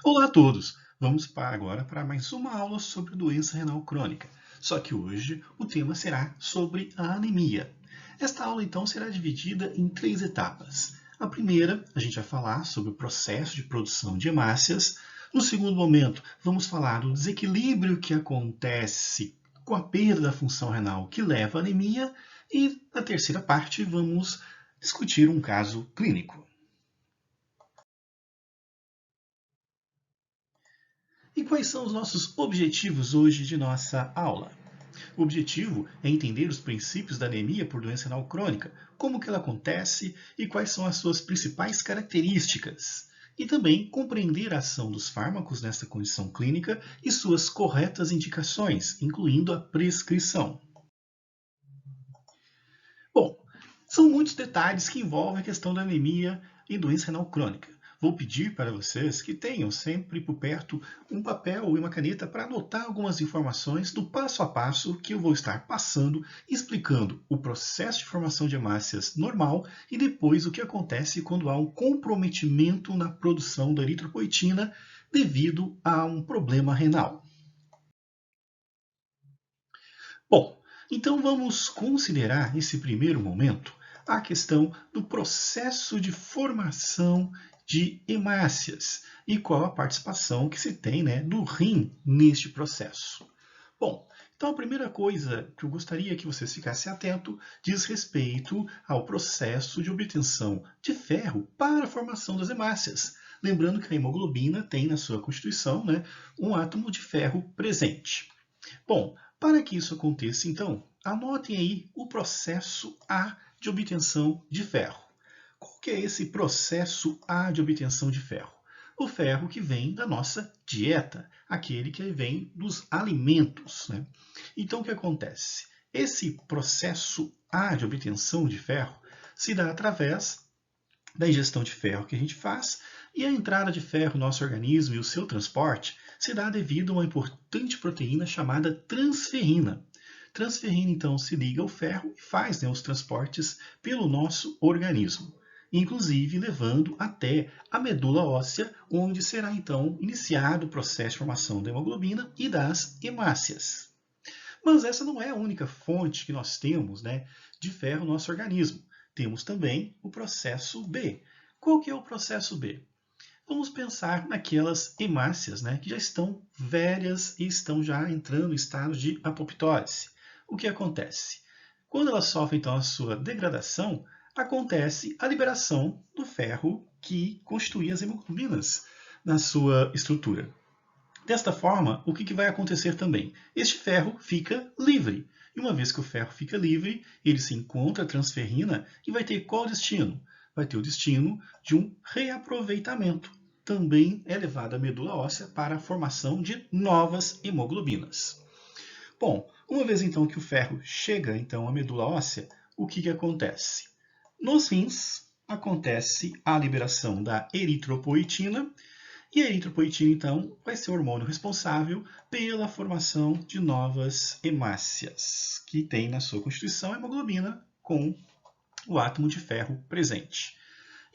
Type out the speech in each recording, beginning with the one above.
Olá a todos! Agora para mais uma aula sobre doença renal crônica. Só que hoje o tema será sobre a anemia. Esta aula então será dividida em 3 etapas. A primeira, a gente vai falar sobre o processo de produção de hemácias. No segundo momento, vamos falar do desequilíbrio que acontece com a perda da função renal que leva à anemia. E na terceira parte, vamos discutir um caso clínico. E quais são os nossos objetivos hoje de nossa aula? O objetivo é entender os princípios da anemia por doença renal crônica, como que ela acontece e quais são as suas principais características. E também compreender a ação dos fármacos nesta condição clínica e suas corretas indicações, incluindo a prescrição. Bom, são muitos detalhes que envolvem a questão da anemia em doença renal crônica. Vou pedir para vocês que tenham sempre por perto um papel e uma caneta para anotar algumas informações do passo a passo que eu vou estar passando, explicando o processo de formação de hemácias normal e depois o que acontece quando há um comprometimento na produção da eritropoetina devido a um problema renal. Bom, então vamos considerar esse primeiro momento a questão do processo de formação de hemácias e qual a participação que se tem, do rim neste processo. Bom, então a primeira coisa que eu gostaria que vocês ficassem atentos diz respeito ao processo de obtenção de ferro para a formação das hemácias. Lembrando que a hemoglobina tem na sua constituição, um átomo de ferro presente. Bom, para que isso aconteça, então, anotem aí o processo A de obtenção de ferro. Qual que é esse processo A de obtenção de ferro? O ferro que vem da nossa dieta, aquele que vem dos alimentos. Então, o que acontece? Esse processo A de obtenção de ferro se dá através da ingestão de ferro que a gente faz, e a entrada de ferro no nosso organismo e o seu transporte se dá devido a uma importante proteína chamada transferrina. Transferrina, então, se liga ao ferro e faz os transportes pelo nosso organismo, inclusive levando até a medula óssea, onde será, então, iniciado o processo de formação da hemoglobina e das hemácias. Mas essa não é a única fonte que nós temos de ferro no nosso organismo. Temos também o processo B. Qual que é o processo B? Vamos pensar naquelas hemácias que já estão velhas e estão já entrando em estado de apoptose. O que acontece? Quando elas sofrem então a sua degradação, acontece a liberação do ferro que constituía as hemoglobinas na sua estrutura. Desta forma, o que vai acontecer também? Este ferro fica livre. E uma vez que o ferro fica livre, ele se encontra a transferrina e vai ter qual destino? Vai ter o destino de um reaproveitamento. Também é levado à medula óssea para a formação de novas hemoglobinas. Bom, uma vez então que o ferro chega então à medula óssea, o que acontece? Nos rins acontece a liberação da eritropoetina, e a eritropoetina, então, vai ser o hormônio responsável pela formação de novas hemácias, que tem na sua constituição a hemoglobina com o átomo de ferro presente.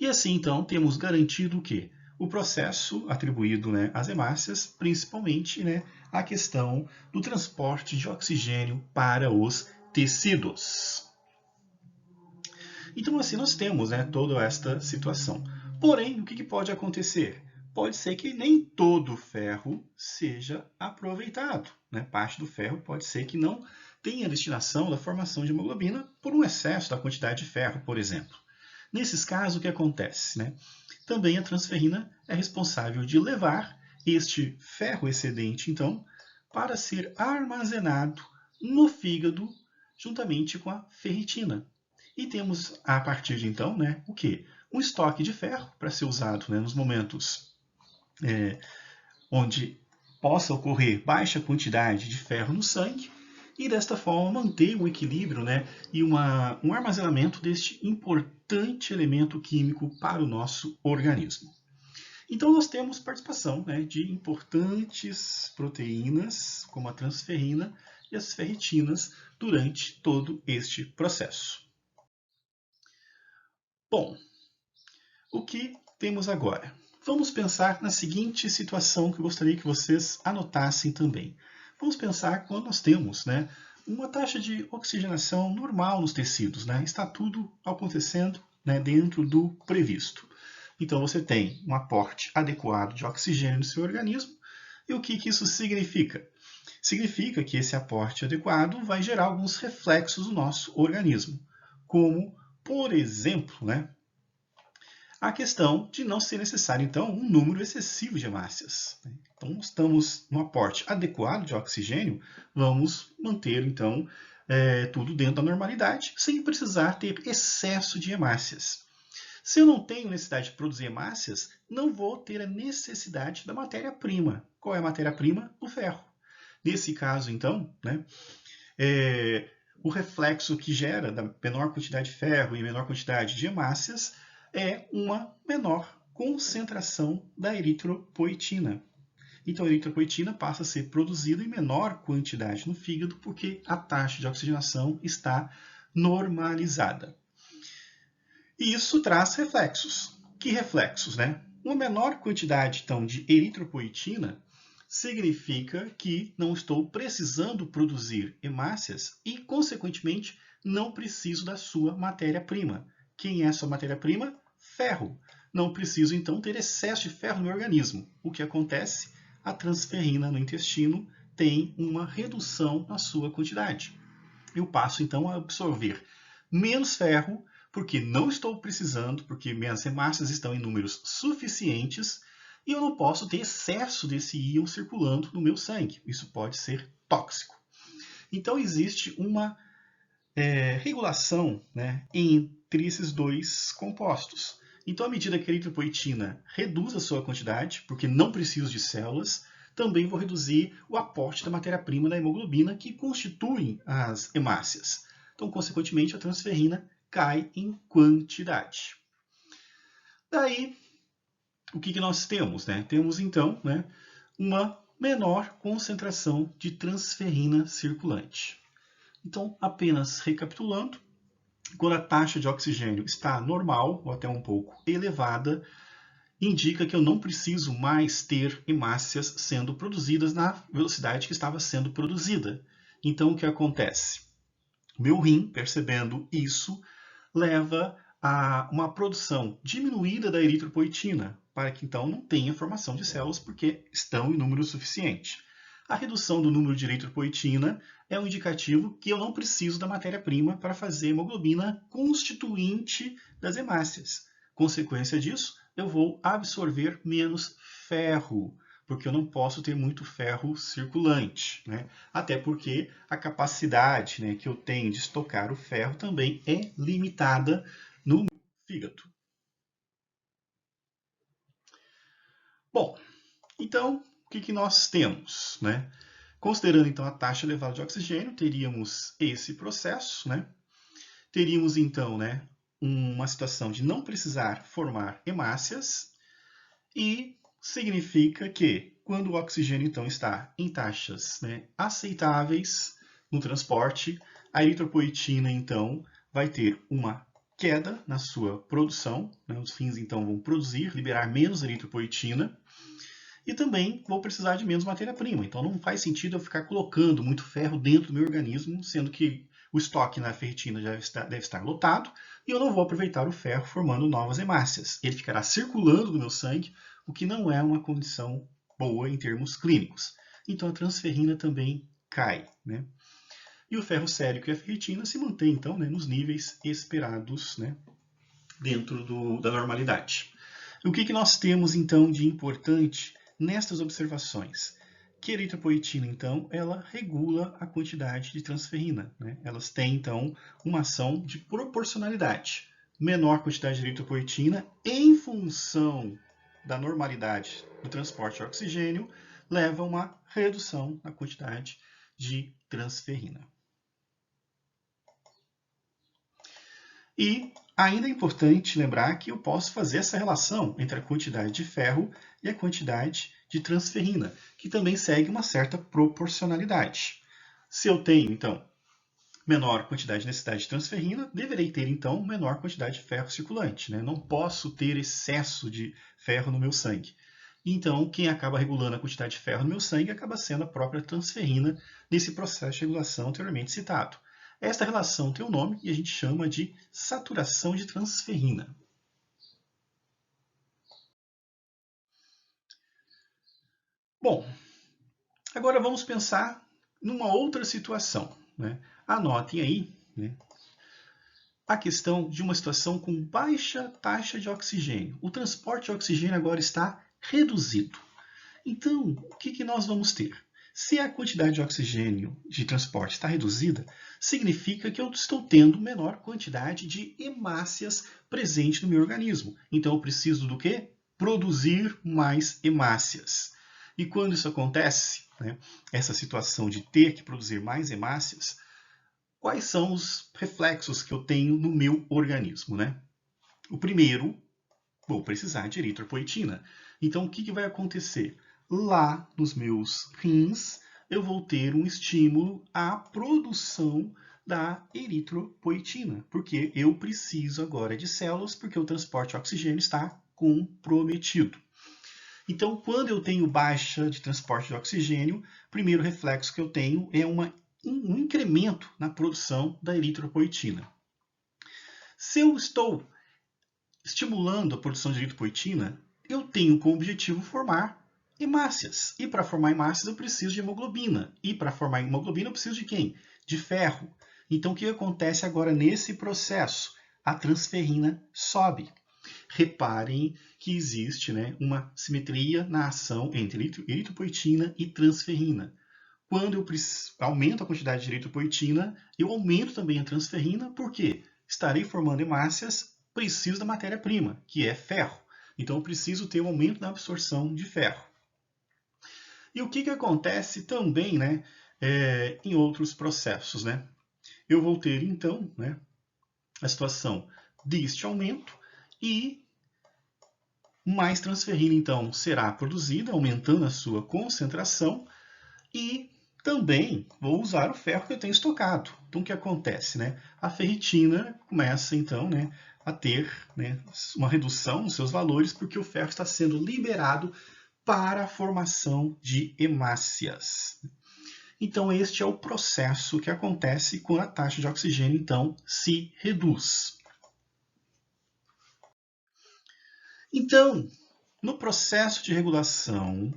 E assim, então, temos garantido o quê? O processo atribuído às hemácias, principalmente a questão do transporte de oxigênio para os tecidos. Então, assim, nós temos toda esta situação. Porém, o que pode acontecer? Pode ser que nem todo o ferro seja aproveitado. Parte do ferro pode ser que não tenha destinação da formação de hemoglobina por um excesso da quantidade de ferro, por exemplo. Nesses casos, o que acontece? Também a transferrina é responsável de levar este ferro excedente, então, para ser armazenado no fígado juntamente com a ferritina. E temos, a partir de então, o quê? Um estoque de ferro para ser usado nos momentos onde possa ocorrer baixa quantidade de ferro no sangue e desta forma manter um equilíbrio e um armazenamento deste importante elemento químico para o nosso organismo. Então nós temos participação de importantes proteínas, como a transferrina e as ferritinas, durante todo este processo. Bom, o que temos agora? Vamos pensar na seguinte situação que eu gostaria que vocês anotassem também. Vamos pensar quando nós temos, né, uma taxa de oxigenação normal nos tecidos, né? Está tudo acontecendo, né, dentro do previsto. Então você tem um aporte adequado de oxigênio no seu organismo. E o que isso significa? Significa que esse aporte adequado vai gerar alguns reflexos no nosso organismo, como, por exemplo, né, a questão de não ser necessário, então, um número excessivo de hemácias. Então, estamos no aporte adequado de oxigênio, vamos manter, então, tudo dentro da normalidade, sem precisar ter excesso de hemácias. Se eu não tenho necessidade de produzir hemácias, não vou ter a necessidade da matéria-prima. Qual é a matéria-prima? O ferro. Nesse caso, então, né, o reflexo que gera da menor quantidade de ferro e menor quantidade de hemácias é uma menor concentração da eritropoetina. Então, a eritropoetina passa a ser produzida em menor quantidade no fígado porque a taxa de oxigenação está normalizada. E isso traz reflexos. Que reflexos, né? Uma menor quantidade, então, de eritropoetina significa que não estou precisando produzir hemácias e, consequentemente, não preciso da sua matéria-prima. Quem é a sua matéria-prima? Ferro. Não preciso, então, ter excesso de ferro no meu organismo. O que acontece? A transferrina no intestino tem uma redução na sua quantidade. Eu passo, então, a absorver menos ferro, porque não estou precisando, porque minhas hemácias estão em números suficientes, e eu não posso ter excesso desse íon circulando no meu sangue. Isso pode ser tóxico. Então, existe uma regulação, né, entre esses dois compostos. Então, à medida que a eritropoetina reduz a sua quantidade, porque não preciso de células, também vou reduzir o aporte da matéria-prima da hemoglobina, que constituem as hemácias. Então, consequentemente, a transferrina cai em quantidade. Daí, o que nós temos? Né? Temos, então, né, uma menor concentração de transferrina circulante. Então, apenas recapitulando, quando a taxa de oxigênio está normal ou até um pouco elevada, indica que eu não preciso mais ter hemácias sendo produzidas na velocidade que estava sendo produzida. Então, o que acontece? Meu rim, percebendo isso, leva a uma produção diminuída da eritropoetina, para que então não tenha formação de células, porque estão em número suficiente. A redução do número de eritropoetina é um indicativo que eu não preciso da matéria-prima para fazer hemoglobina constituinte das hemácias. Consequência disso, eu vou absorver menos ferro, porque eu não posso ter muito ferro circulante, né? Até porque a capacidade, né, que eu tenho de estocar o ferro também é limitada no fígado. Bom, então, o que nós temos, né? Considerando então a taxa elevada de oxigênio, teríamos esse processo, né? Teríamos então, né, uma situação de não precisar formar hemácias e significa que quando o oxigênio então está em taxas, né, aceitáveis no transporte, a eritropoetina então vai ter uma queda na sua produção, né? Os rins então vão produzir, liberar menos eritropoetina, e também vou precisar de menos matéria-prima. Então não faz sentido eu ficar colocando muito ferro dentro do meu organismo, sendo que o estoque na ferritina já deve estar lotado, e eu não vou aproveitar o ferro formando novas hemácias. Ele ficará circulando no meu sangue, o que não é uma condição boa em termos clínicos. Então a transferrina também cai, né? E o ferro sérico e a ferritina se mantêm, então, né, nos níveis esperados, né, dentro da normalidade. O que nós temos, então, de importante nestas observações? Que a eritropoetina, então, ela regula a quantidade de transferrina, né? Elas têm, então, uma ação de proporcionalidade. Menor quantidade de eritropoetina em função da normalidade do transporte de oxigênio leva a uma redução na quantidade de transferrina. E ainda é importante lembrar que eu posso fazer essa relação entre a quantidade de ferro e a quantidade de transferrina, que também segue uma certa proporcionalidade. Se eu tenho, então, menor quantidade de necessidade de transferrina, deverei ter, então, menor quantidade de ferro circulante, né? Não posso ter excesso de ferro no meu sangue. Então, quem acaba regulando a quantidade de ferro no meu sangue acaba sendo a própria transferrina nesse processo de regulação anteriormente citado. Esta relação tem um nome e a gente chama de saturação de transferrina. Bom, agora vamos pensar numa outra situação, né? Anotem aí, né, a questão de uma situação com baixa taxa de oxigênio. O transporte de oxigênio agora está reduzido. Então, o que nós vamos ter? Se a quantidade de oxigênio de transporte está reduzida, significa que eu estou tendo menor quantidade de hemácias presente no meu organismo. Então, eu preciso do quê? Produzir mais hemácias. E quando isso acontece, né, essa situação de ter que produzir mais hemácias, quais são os reflexos que eu tenho no meu organismo, né? O primeiro, vou precisar de eritropoetina. Então, o que vai acontecer? Lá nos meus rins, eu vou ter um estímulo à produção da eritropoetina, porque eu preciso agora de células, porque o transporte de oxigênio está comprometido. Então, quando eu tenho baixa de transporte de oxigênio, o primeiro reflexo que eu tenho é um incremento na produção da eritropoetina. Se eu estou estimulando a produção de eritropoetina, eu tenho como objetivo formar hemácias. E para formar hemácias eu preciso de hemoglobina. E para formar hemoglobina eu preciso de quem? De ferro. Então o que acontece agora nesse processo? A transferrina sobe. Reparem que existe, né, uma simetria na ação entre eritropoetina e transferrina. Quando eu aumento a quantidade de eritropoetina, eu aumento também a transferrina, porque estarei formando hemácias, preciso da matéria-prima, que é ferro. Então, eu preciso ter um aumento na absorção de ferro. E o que acontece também, né, em outros processos, né? Eu vou ter, então, né, a situação deste aumento e mais transferrina, então, será produzida, aumentando a sua concentração e também vou usar o ferro que eu tenho estocado. Então, o que acontece? Né? A ferritina começa, então, né, a ter, né, uma redução nos seus valores, porque o ferro está sendo liberado para a formação de hemácias. Então, este é o processo que acontece quando a taxa de oxigênio, então, se reduz. Então, no processo de regulação,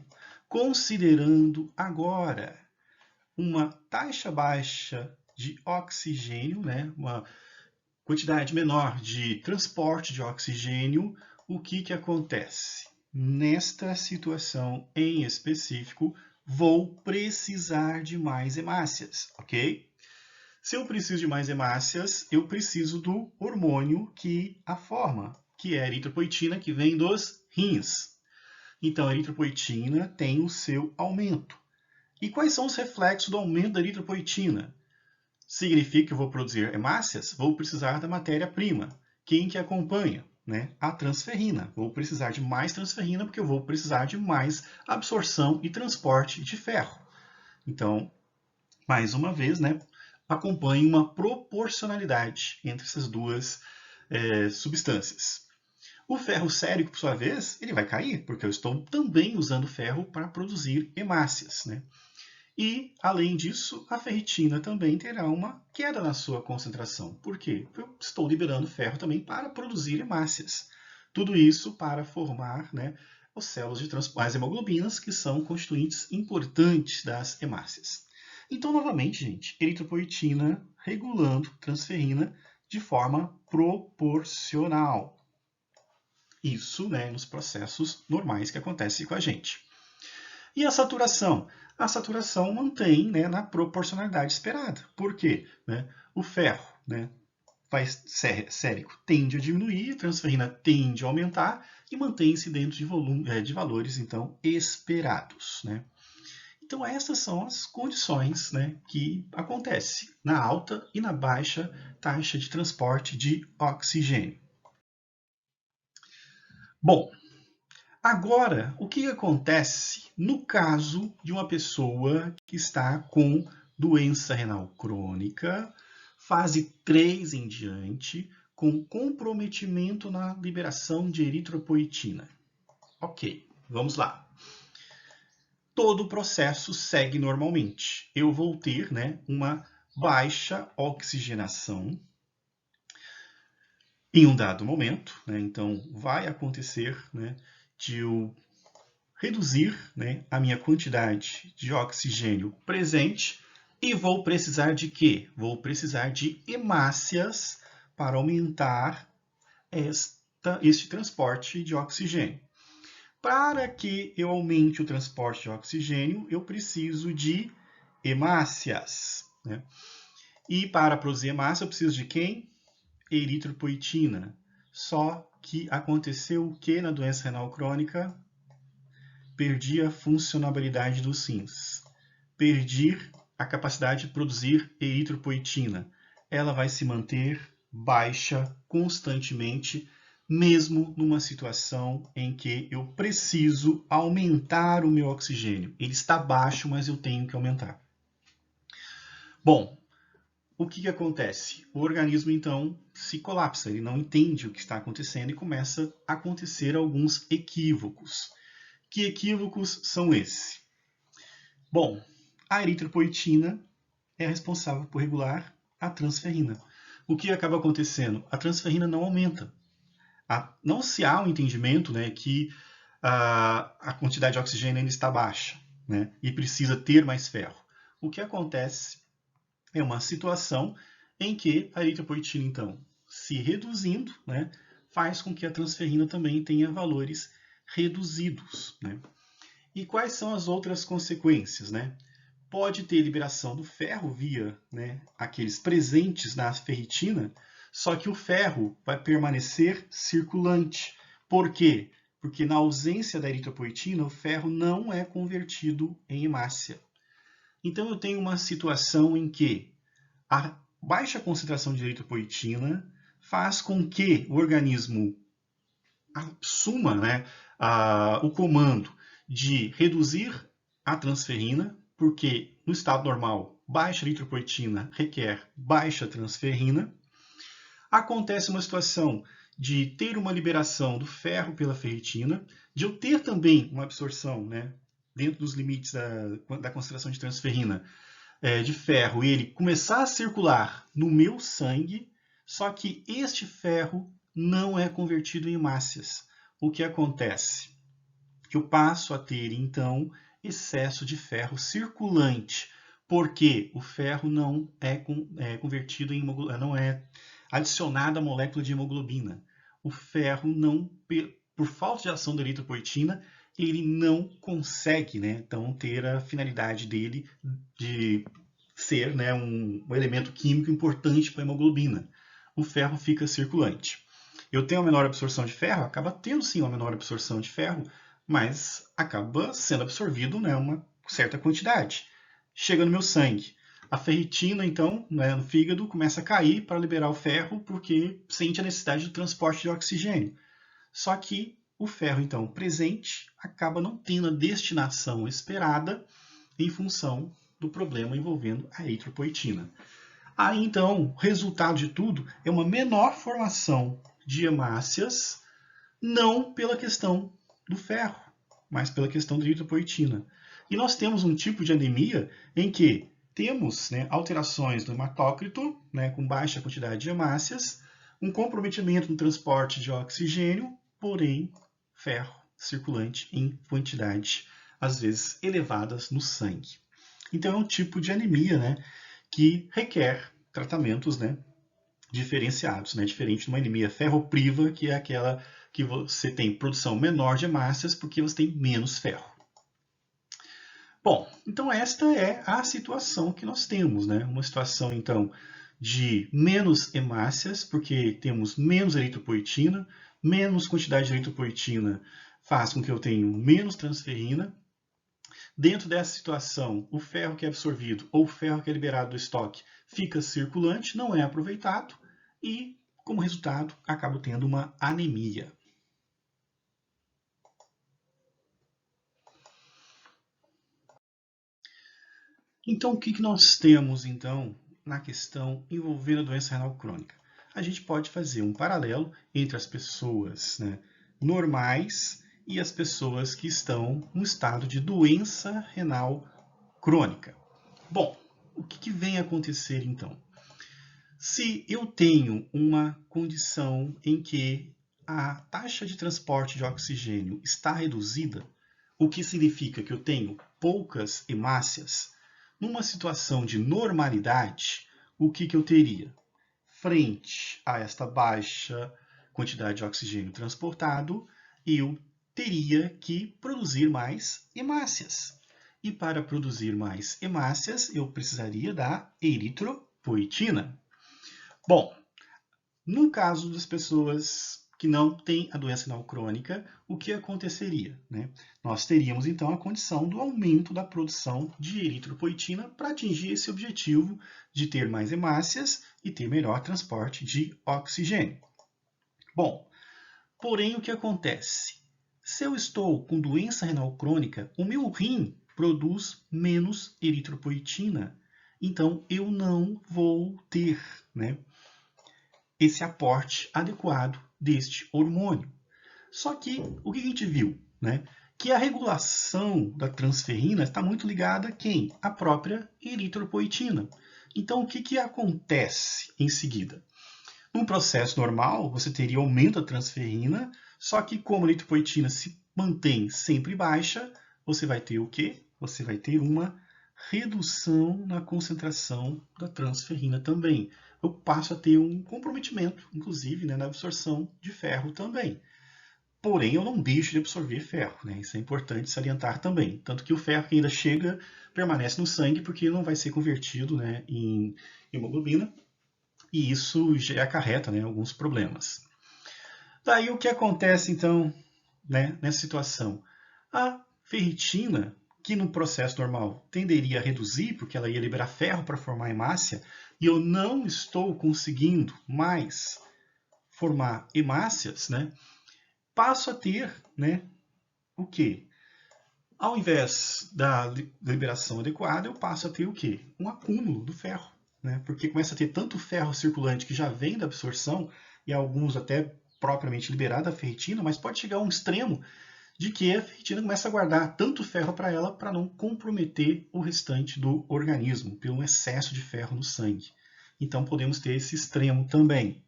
considerando agora uma taxa baixa de oxigênio, né, uma quantidade menor de transporte de oxigênio, o que acontece? Nesta situação em específico, vou precisar de mais hemácias, ok? Se eu preciso de mais hemácias, eu preciso do hormônio que a forma, que é a eritropoetina, que vem dos rins. Então, a eritropoetina tem o seu aumento. E quais são os reflexos do aumento da eritropoetina? Significa que eu vou produzir hemácias? Vou precisar da matéria-prima. Quem que acompanha? Né? A transferrina. Vou precisar de mais transferrina porque eu vou precisar de mais absorção e transporte de ferro. Então, mais uma vez, né, acompanhe uma proporcionalidade entre essas duas substâncias. O ferro sérico, por sua vez, ele vai cair, porque eu estou também usando ferro para produzir hemácias, né? E, além disso, a ferritina também terá uma queda na sua concentração. Por quê? Porque eu estou liberando ferro também para produzir hemácias. Tudo isso para formar, né, as células de as hemoglobinas, que são constituintes importantes das hemácias. Então, novamente, gente, eritropoetina regulando transferrina de forma proporcional. Isso, né, nos processos normais que acontecem com a gente. E a saturação? A saturação mantém, né, na proporcionalidade esperada. Por quê? Né? O ferro, né, sérico tende a diminuir, a transferrina tende a aumentar e mantém-se dentro de valores então esperados. Né? Então essas são as condições, né, que acontecem na alta e na baixa taxa de transporte de oxigênio. Bom, agora, o que acontece no caso de uma pessoa que está com doença renal crônica Fase 3 em diante, com comprometimento na liberação de eritropoetina. Ok, vamos lá. Todo o processo segue normalmente. Eu vou ter, né, uma baixa oxigenação em um dado momento, né? Então vai acontecer, né, de eu reduzir, né, a minha quantidade de oxigênio presente e vou precisar de quê? Vou precisar de hemácias para aumentar este transporte de oxigênio. Para que eu aumente o transporte de oxigênio, eu preciso de hemácias, né? E para produzir hemácia, eu preciso de quem? Eritropoetina. Só que aconteceu o que na doença renal crônica? Perdi a funcionalidade dos rins. Perdi a capacidade de produzir eritropoetina. Ela vai se manter baixa constantemente, mesmo numa situação em que eu preciso aumentar o meu oxigênio. Ele está baixo, mas eu tenho que aumentar. Bom, o que acontece? O organismo, então, se colapsa, ele não entende o que está acontecendo e começa a acontecer alguns equívocos. Que equívocos são esses? Bom, a eritropoetina é responsável por regular a transferrina. O que acaba acontecendo? A transferrina não aumenta. Não se há um entendimento, né, que a quantidade de oxigênio ainda está baixa, né, e precisa ter mais ferro. O que acontece é uma situação em que a eritropoetina, então, se reduzindo, né, faz com que a transferrina também tenha valores reduzidos, né? E quais são as outras consequências, né? Pode ter liberação do ferro via, né, aqueles presentes na ferritina, só que o ferro vai permanecer circulante. Por quê? Porque na ausência da eritropoetina, o ferro não é convertido em hemácia. Então eu tenho uma situação em que a baixa concentração de eritropoetina faz com que o organismo assuma, né, o comando de reduzir a transferrina, porque no estado normal, baixa eritropoetina requer baixa transferrina. Acontece uma situação de ter uma liberação do ferro pela ferritina, de eu ter também uma absorção, né, dentro dos limites da concentração de transferrina, de ferro, ele começar a circular no meu sangue, só que este ferro não é convertido em hemácias. O que acontece? Que eu passo a ter, então, excesso de ferro circulante, porque o ferro não é convertido em não é adicionado à molécula de hemoglobina. O ferro não, por falta de ação da eritropoetina, ele não consegue, né, então, ter a finalidade dele de ser, né, um elemento químico importante para a hemoglobina. O ferro fica circulante. Eu tenho uma menor absorção de ferro, acaba tendo sim uma menor absorção de ferro, mas acaba sendo absorvido, né, uma certa quantidade. Chega no meu sangue. A ferritina, então, né, no fígado, começa a cair para liberar o ferro, porque sente a necessidade do transporte de oxigênio. Só que o ferro, então, presente, acaba não tendo a destinação esperada em função do problema envolvendo a eritropoetina. Aí, então, o resultado de tudo é uma menor formação de hemácias, não pela questão do ferro, mas pela questão da eritropoetina. E nós temos um tipo de anemia em que temos, né, alterações no hematócrito, né, com baixa quantidade de hemácias, um comprometimento no transporte de oxigênio, porém ferro circulante em quantidade, às vezes, elevadas no sangue. Então é um tipo de anemia, né, que requer tratamentos, né, diferenciados, né, diferente de uma anemia ferropriva, que é aquela que você tem produção menor de hemácias porque você tem menos ferro. Bom, então esta é a situação que nós temos, né? Uma situação, então, de menos hemácias, porque temos menos eritropoetina, menos quantidade de eritropoetina faz com que eu tenha menos transferrina. Dentro dessa situação, o ferro que é absorvido ou o ferro que é liberado do estoque fica circulante, não é aproveitado e, como resultado, acabo tendo uma anemia. Então, o que nós temos, então, na questão envolvendo a doença renal crônica? A gente pode fazer um paralelo entre as pessoas, né, normais e as pessoas que estão no estado de doença renal crônica. Bom, o que vem a acontecer então? Se eu tenho uma condição em que a taxa de transporte de oxigênio está reduzida, o que significa que eu tenho poucas hemácias, numa situação de normalidade, o que eu teria? Frente a esta baixa quantidade de oxigênio transportado, eu teria que produzir mais hemácias. E para produzir mais hemácias, eu precisaria da eritropoetina. Bom, no caso das pessoas que não têm a doença renal crônica, o que aconteceria? Né? Nós teríamos então a condição do aumento da produção de eritropoetina para atingir esse objetivo de ter mais hemácias e ter melhor transporte de oxigênio. Bom, porém o que acontece? Se eu estou com doença renal crônica, o meu rim produz menos eritropoetina, então eu não vou ter, né, esse aporte adequado deste hormônio. Só que o que a gente viu? Né? Que a regulação da transferrina está muito ligada a quem? A própria eritropoetina. Então, o que acontece em seguida? Num processo normal, você teria aumento da transferrina, só que como a eritropoetina se mantém sempre baixa, você vai ter o quê? Você vai ter uma redução na concentração da transferrina também. Eu passo a ter um comprometimento, inclusive, né, na absorção de ferro também. Porém, eu não deixo de absorver ferro, né? Isso é importante salientar também. Tanto que o ferro que ainda chega permanece no sangue porque não vai ser convertido, né, em hemoglobina, e isso já acarreta, né, alguns problemas. Daí o que acontece então, né, nessa situação? A ferritina, que no processo normal tenderia a reduzir, porque ela ia liberar ferro para formar hemácia, e eu não estou conseguindo mais formar hemácias, né, passo a ter, né, o quê? Ao invés da liberação adequada, eu passo a ter o quê? Um acúmulo do ferro, né, porque começa a ter tanto ferro circulante que já vem da absorção, e alguns até propriamente liberado da ferritina, mas pode chegar a um extremo de que a ferritina começa a guardar tanto ferro para ela para não comprometer o restante do organismo, pelo excesso de ferro no sangue. Então podemos ter esse extremo também.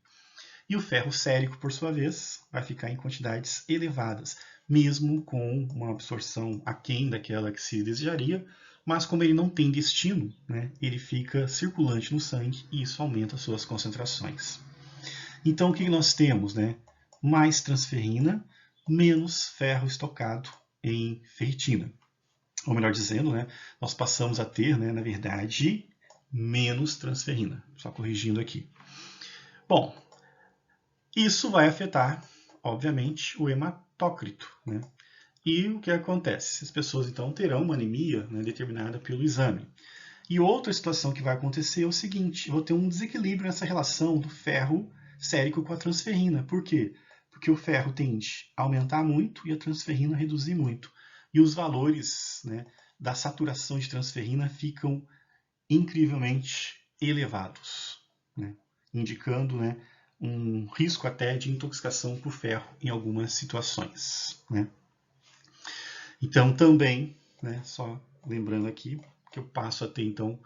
E o ferro sérico, por sua vez, vai ficar em quantidades elevadas, mesmo com uma absorção aquém daquela que se desejaria, mas como ele não tem destino, né, ele fica circulante no sangue e isso aumenta as suas concentrações. Então o que nós temos? Né? Mais transferrina, menos ferro estocado em ferritina. Ou melhor dizendo, né, nós passamos a ter, né, na verdade, menos transferrina. Só corrigindo aqui. Bom, isso vai afetar, obviamente, o hematócrito. Né? E o que acontece? As pessoas, então, terão uma anemia, né, determinada pelo exame. E outra situação que vai acontecer é o seguinte, eu vou ter um desequilíbrio nessa relação do ferro sérico com a transferrina. Por quê? Porque o ferro tende a aumentar muito e a transferrina a reduzir muito. E os valores, né, da saturação de transferrina ficam incrivelmente elevados, né, indicando, né, um risco até de intoxicação por ferro em algumas situações. Né. Então, também, né, só lembrando aqui, que eu passo a ter, então,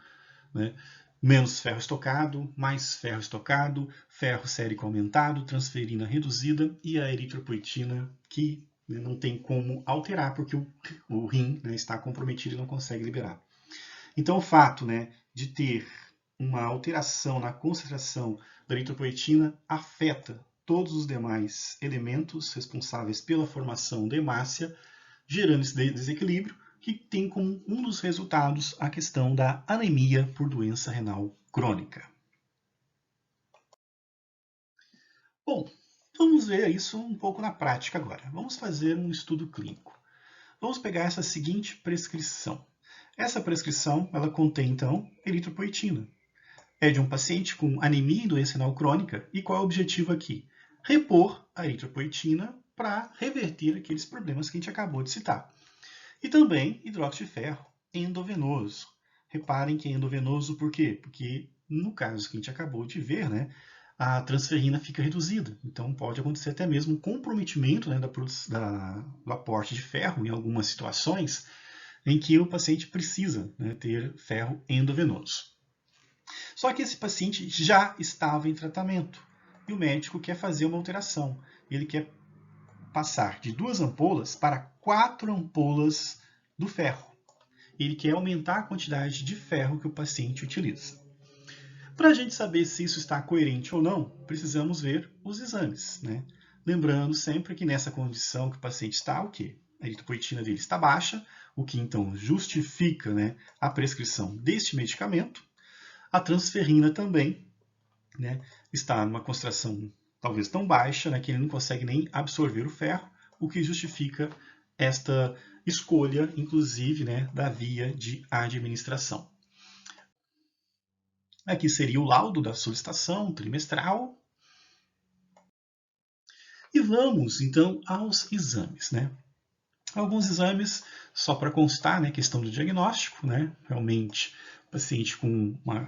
né, menos ferro estocado, mais ferro estocado, ferro sérico aumentado, transferina reduzida e a eritropoetina que, né, não tem como alterar porque o rim, né, está comprometido e não consegue liberar. Então o fato, né, de ter uma alteração na concentração da eritropoetina afeta todos os demais elementos responsáveis pela formação da hemácia, gerando esse desequilíbrio que tem como um dos resultados a questão da anemia por doença renal crônica. Bom, vamos ver isso um pouco na prática agora. Vamos fazer um estudo clínico. Vamos pegar essa seguinte prescrição. Essa prescrição, ela contém, então, eritropoetina. É de um paciente com anemia e doença renal crônica. E qual é o objetivo aqui? Repor a eritropoetina para reverter aqueles problemas que a gente acabou de citar. E também hidróxido de ferro endovenoso. Reparem que é endovenoso por quê? Porque no caso que a gente acabou de ver, né, a transferrina fica reduzida. Então, pode acontecer até mesmo um comprometimento, né, do aporte de ferro em algumas situações em que o paciente precisa, né, ter ferro endovenoso. Só que esse paciente já estava em tratamento e o médico quer fazer uma alteração. Ele quer passar de 2 ampolas para 4 ampolas do ferro. Ele quer aumentar a quantidade de ferro que o paciente utiliza. Para a gente saber se isso está coerente ou não, precisamos ver os exames, né? Lembrando sempre que nessa condição que o paciente está, o quê? A eritropoetina dele está baixa, o que então justifica, né, a prescrição deste medicamento. A transferrina também, né, está numa concentração talvez tão baixa, né, que ele não consegue nem absorver o ferro, o que justifica esta escolha, inclusive, né, da via de administração. Aqui seria o laudo da solicitação trimestral. E vamos, então, aos exames, né? Alguns exames, só para constar, né, questão do diagnóstico, né? Realmente, paciente com uma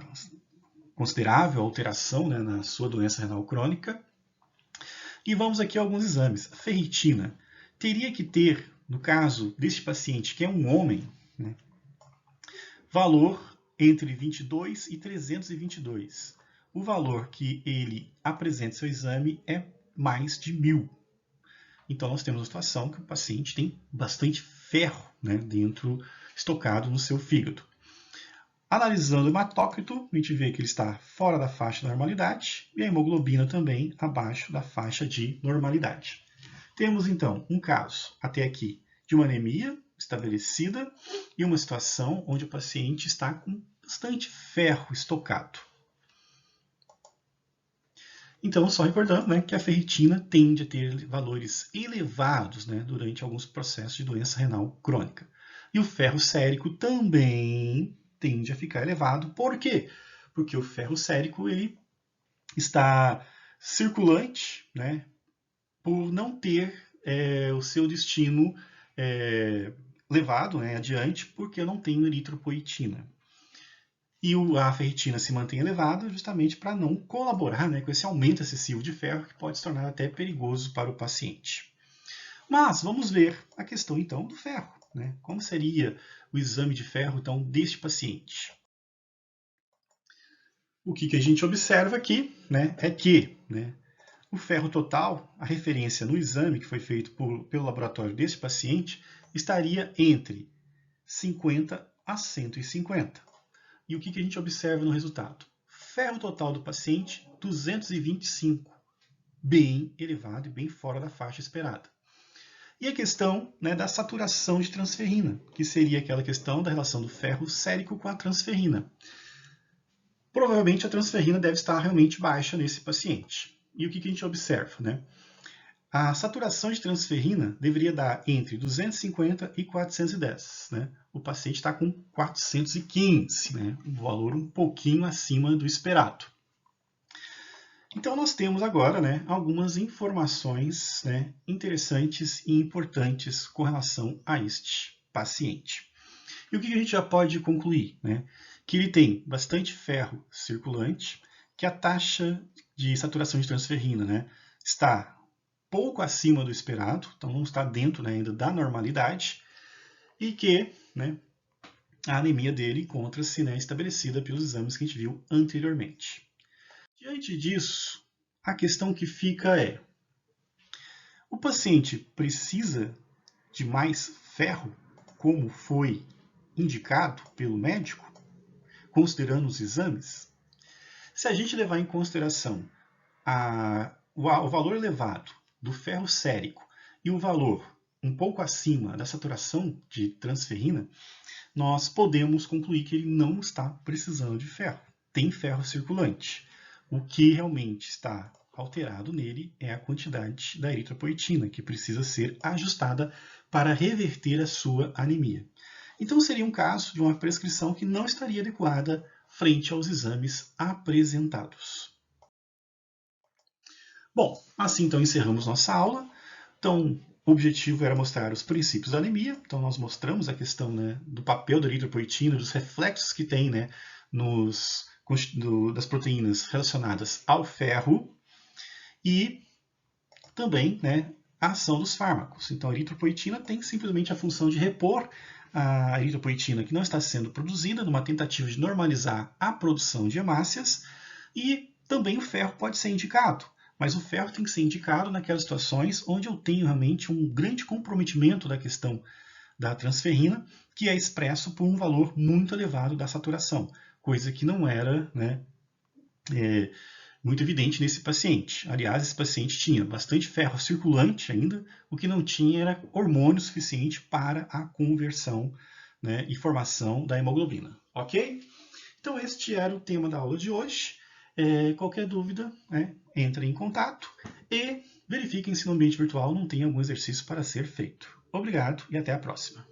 considerável alteração, né, na sua doença renal crônica. E vamos aqui a alguns exames. A ferritina teria que ter, no caso deste paciente, que é um homem, né, valor entre 22 e 322. O valor que ele apresenta em seu exame é mais de 1000. Então, nós temos a situação que o paciente tem bastante ferro, né, estocado no seu fígado. Analisando o hematócrito, a gente vê que ele está fora da faixa da normalidade e a hemoglobina também abaixo da faixa de normalidade. Temos, então, um caso, até aqui, de uma anemia estabelecida e uma situação onde o paciente está com bastante ferro estocado. Então, só recordando, né, que a ferritina tende a ter valores elevados, né, durante alguns processos de doença renal crônica. E o ferro sérico também tende a ficar elevado. Por quê? Porque o ferro sérico ele está circulante, né, por não ter o seu destino levado, né, adiante, porque não tem eritropoetina. E a ferritina se mantém elevada justamente para não colaborar, né, com esse aumento excessivo de ferro que pode se tornar até perigoso para o paciente. Mas vamos ver a questão então do ferro, né? Como seria o exame de ferro então deste paciente? O que a gente observa aqui, né, é que, né, o ferro total, a referência no exame que foi feito pelo laboratório desse paciente, estaria entre 50 a 150. E o que a gente observa no resultado? Ferro total do paciente, 225, bem elevado e bem fora da faixa esperada. E a questão, né, da saturação de transferrina, que seria aquela questão da relação do ferro sérico com a transferrina. Provavelmente a transferrina deve estar realmente baixa nesse paciente. E o que a gente observa, né? A saturação de transferrina deveria dar entre 250 e 410. Né? O paciente está com 415, né? Um valor um pouquinho acima do esperado. Então, nós temos agora, né, algumas informações, né, interessantes e importantes com relação a este paciente. E o que a gente já pode concluir? Né? Que ele tem bastante ferro circulante, que a taxa de saturação de transferrina, né, está pouco acima do esperado, então não está dentro, né, ainda da normalidade, e que, né, a anemia dele encontra-se, né, estabelecida pelos exames que a gente viu anteriormente. Diante disso, a questão que fica é: o paciente precisa de mais ferro, como foi indicado pelo médico, considerando os exames? Se a gente levar em consideração o valor elevado do ferro sérico e o valor um pouco acima da saturação de transferrina, nós podemos concluir que ele não está precisando de ferro. Tem ferro circulante. O que realmente está alterado nele é a quantidade da eritropoetina, que precisa ser ajustada para reverter a sua anemia. Então seria um caso de uma prescrição que não estaria adequada frente aos exames apresentados. Bom, assim então encerramos nossa aula. Então, o objetivo era mostrar os princípios da anemia. Então, nós mostramos a questão, né, do papel da eritropoetina, dos reflexos que tem, né, nos das proteínas relacionadas ao ferro e também, né, a ação dos fármacos. Então, a eritropoetina tem simplesmente a função de repor a eritropoetina que não está sendo produzida, numa tentativa de normalizar a produção de hemácias, e também o ferro pode ser indicado, mas o ferro tem que ser indicado naquelas situações onde eu tenho realmente um grande comprometimento da questão da transferrina, que é expresso por um valor muito elevado da saturação, coisa que não era, né, muito evidente nesse paciente. Aliás, esse paciente tinha bastante ferro circulante ainda, o que não tinha era hormônio suficiente para a conversão, né, e formação da hemoglobina. Ok? Então, este era o tema da aula de hoje. Qualquer dúvida, né, entre em contato e verifiquem se no ambiente virtual não tem algum exercício para ser feito. Obrigado e até a próxima.